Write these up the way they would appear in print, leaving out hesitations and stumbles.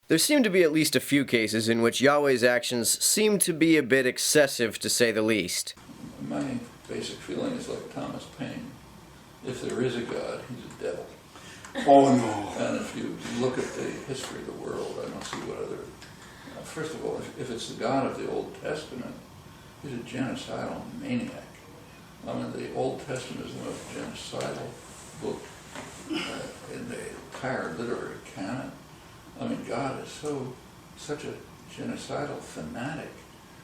There seem to be at least a few cases in which Yahweh's actions seem to be a bit excessive, to say the least. My basic feeling is like Thomas Paine. If there is a God, he's a devil. Oh no. And if you look at the history of the world, I don't see what other... First of all, if it's the God of the Old Testament, he's a genocidal maniac. I mean, the Old Testament is the most genocidal book in the entire literary canon. I mean, God is such a genocidal fanatic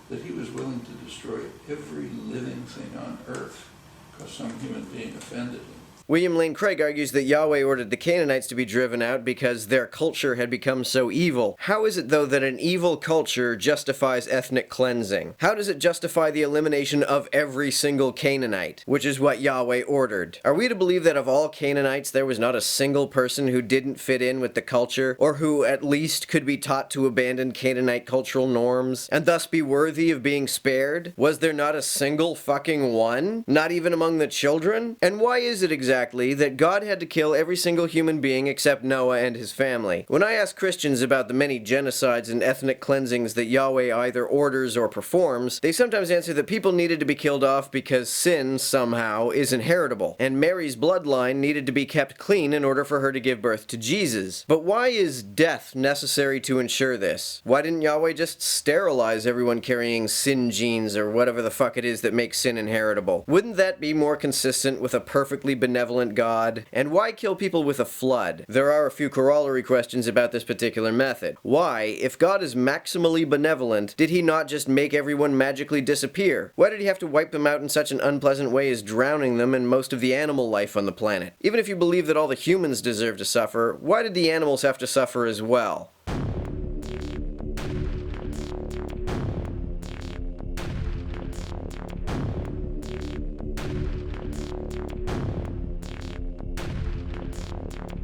that he was willing to destroy every living thing on earth because some human being offended him. William Lane Craig argues that Yahweh ordered the Canaanites to be driven out because their culture had become so evil. How is it, though, that an evil culture justifies ethnic cleansing? How does it justify the elimination of every single Canaanite, which is what Yahweh ordered? Are we to believe that of all Canaanites there was not a single person who didn't fit in with the culture, or who at least could be taught to abandon Canaanite cultural norms, and thus be worthy of being spared? Was there not a single fucking one? Not even among the children? And why is it exactly that God had to kill every single human being except Noah and his family? When I ask Christians about the many genocides and ethnic cleansings that Yahweh either orders or performs, they sometimes answer that people needed to be killed off because sin, somehow, is inheritable, and Mary's bloodline needed to be kept clean in order for her to give birth to Jesus. But why is death necessary to ensure this? Why didn't Yahweh just sterilize everyone carrying sin genes or whatever the fuck it is that makes sin inheritable? Wouldn't that be more consistent with a perfectly benevolent God? And why kill people with a flood? There are a few corollary questions about this particular method. Why, if God is maximally benevolent, did he not just make everyone magically disappear? Why did he have to wipe them out in such an unpleasant way as drowning them and most of the animal life on the planet? Even if you believe that all the humans deserve to suffer, why did the animals have to suffer as well?